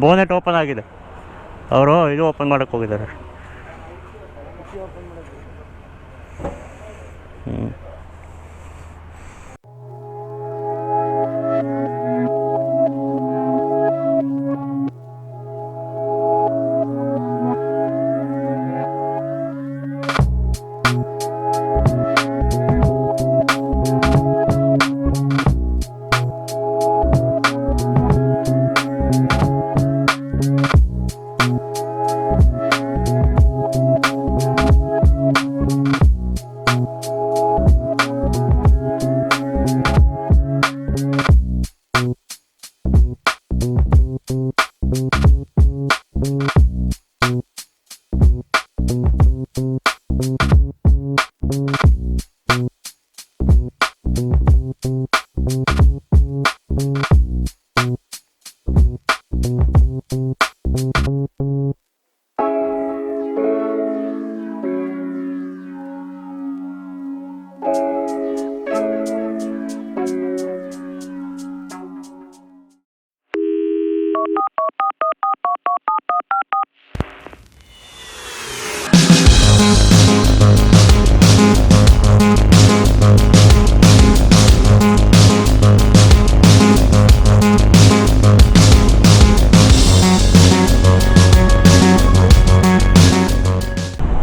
Bonnet open ಆಗಿದೆ. ಅವರು ಇದು ಓಪನ್ ಮಾಡೋಕ್ಕೆ ಹೋಗಿದ್ದಾರೆ.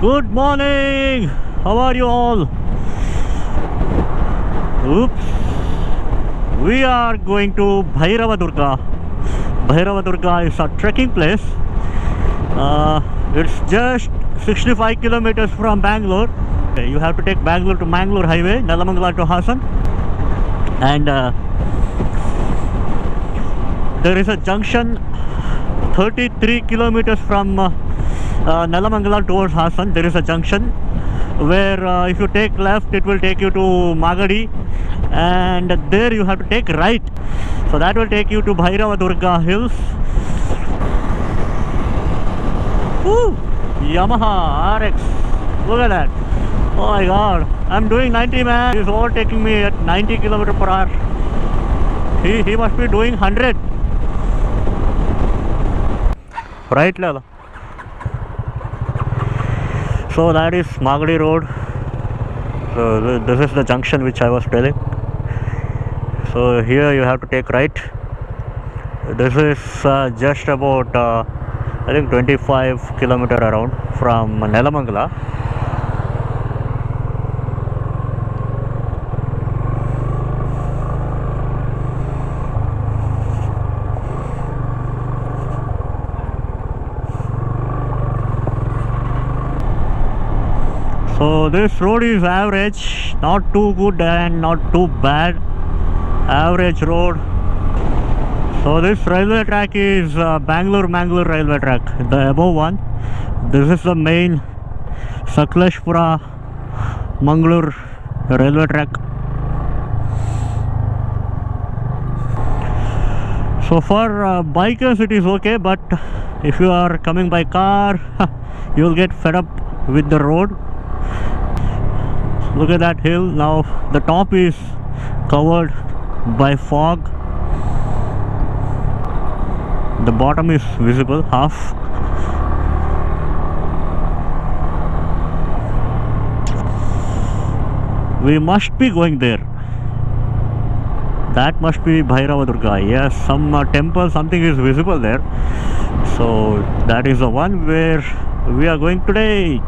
Good morning! How are you all? Oops! We are going to BHAIRAVADURGA. BHAIRAVADURGA is a trekking place. It's just 65 kilometers from Bangalore. You have to take Bangalore to Mangalore highway, Nelamangala to Hassan. And there is a junction 33 kilometers from Nelamangala towards Hassan. There is a junction where if you take left it will take you to Magadi, and there you have to take right, so that will take you to BHAIRAVADURGA hills. Woo! Yamaha RX, look at that. Oh my god, I'm doing 90, man. He's overtaking me at 90 km per hour. He must be doing 100. Right, Lala. So that is Magadi road. So this is the junction which I was telling. So here you have to take right. This is just about I think 25 kilometer around from Nelamangala. So this road is average, not too good and not too bad. Average road. So this railway track is Bangalore railway track, the above one. This is the main Sakleshpura Mangalore railway track. So for bikers it is okay, but if you are coming by car, you will get fed up with the road. Look at that hill. Now the top is covered by fog. The bottom is visible, half. We must be going there. That must be BHAIRAVADURGA. Yes, some temple, something is visible there. So that is the one where we are going today.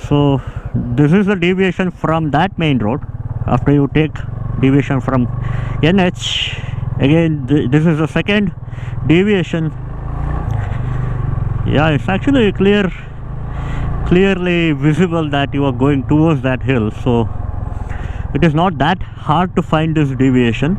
So this is the deviation from that main road. After you take deviation from NH, again this is the second deviation. Yeah, it's actually clearly visible that you are going towards that hill, so it is not that hard to find this deviation.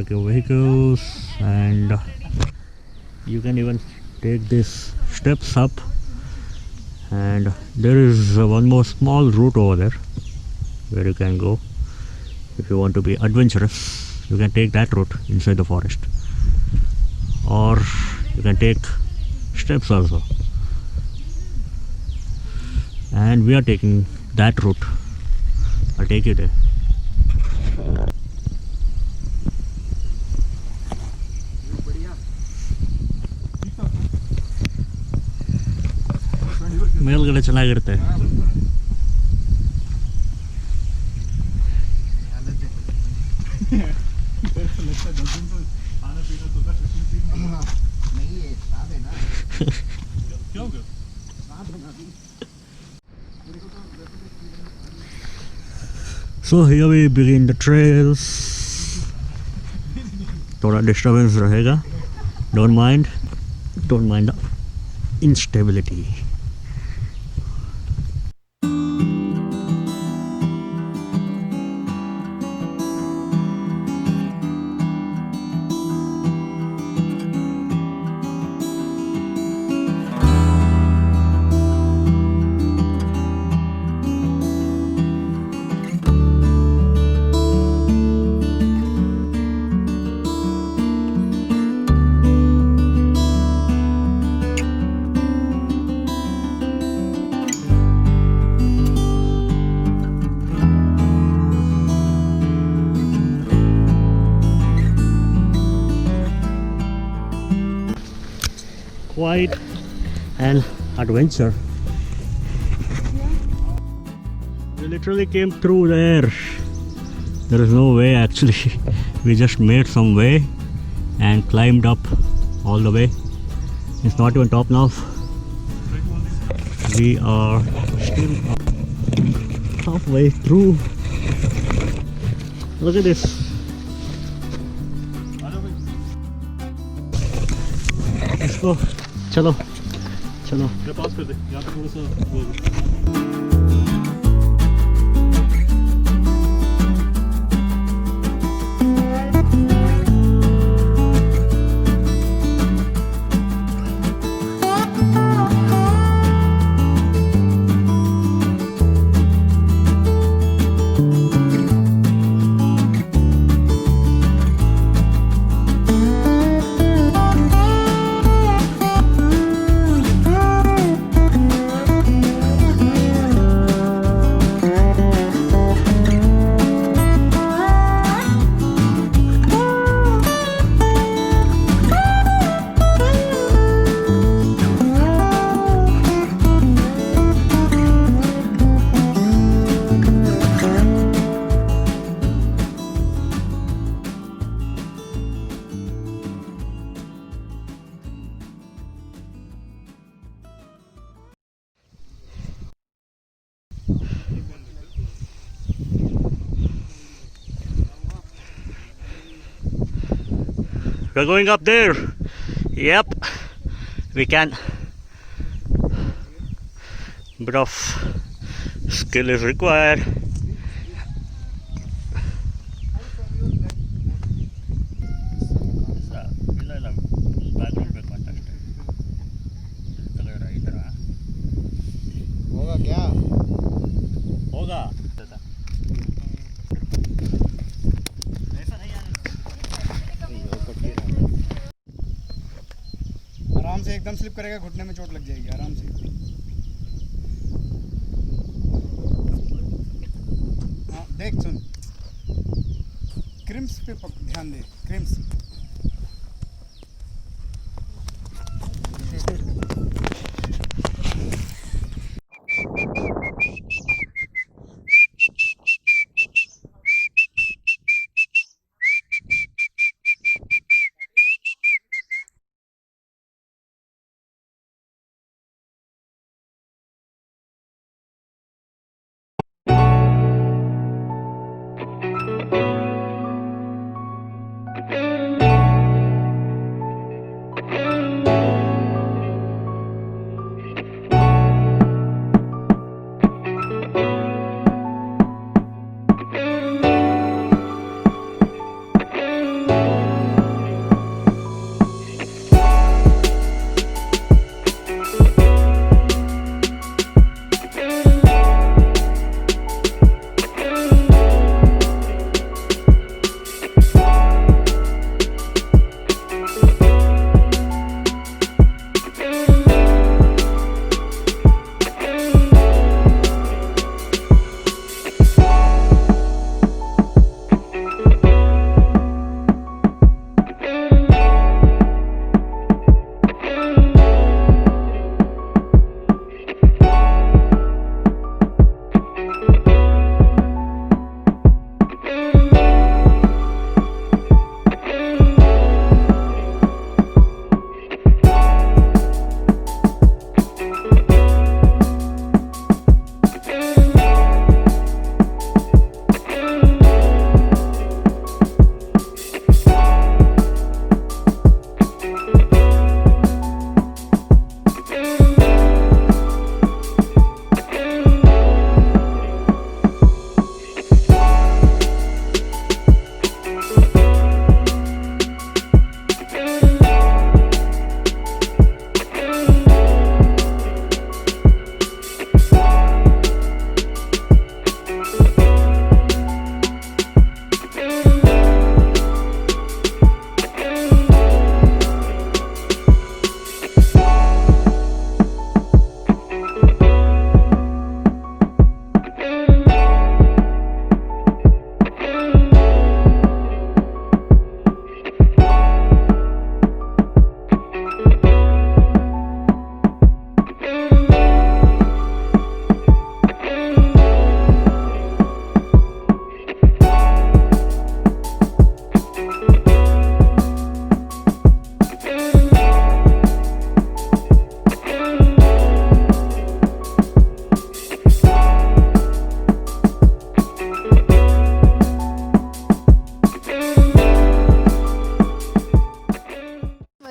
park your vehicles, and you can even take these steps up, and there is one more small route over there where you can go. If you want to be adventurous, you can take that route inside the forest, or you can take steps also, and we are taking that route. I'll take you there. ಮೇಲ್ಗಡೆ ಚೆನ್ನಾಗಿರುತ್ತೆ. So here we begin the trails. थोड़ा disturbance रहेगा. Don't mind the instability. Quite an adventure. We literally came through there. There is no way actually. We just made some way and climbed up all the way. It's not even top now. We are still halfway through. Look at this. Let's go. चलो चलो पास कर दे यहाँ पे थोड़ा सा we're going up there. Yep, we can. Bit of skill is required. होगा क्या होगा आराम से एकदम स्लिप करेगा, घुटने में चोट लग जाएगी. आराम से. हाँ देख सुन, क्रिम्स पे ध्यान दे. क्रिम्स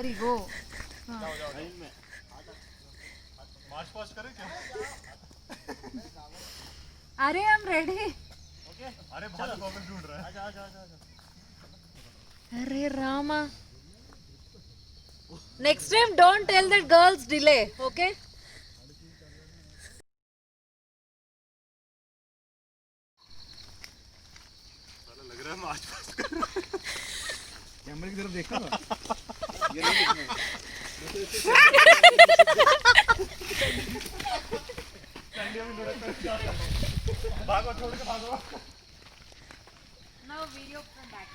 रेडी गो मार्च पास्ट करें क्या? अरे हम रेडी अरे भाई गॉगल ढूंढ रहा है। आजा आजा आजा आजा। अरे Rama next time don't tell that girls delay okay लग रहा है मार्च पास्ट कर रहा है। कैमरे की तरफ देखो ना। ये नहीं देखना है। भागो छोड़ के भागो। Now video from back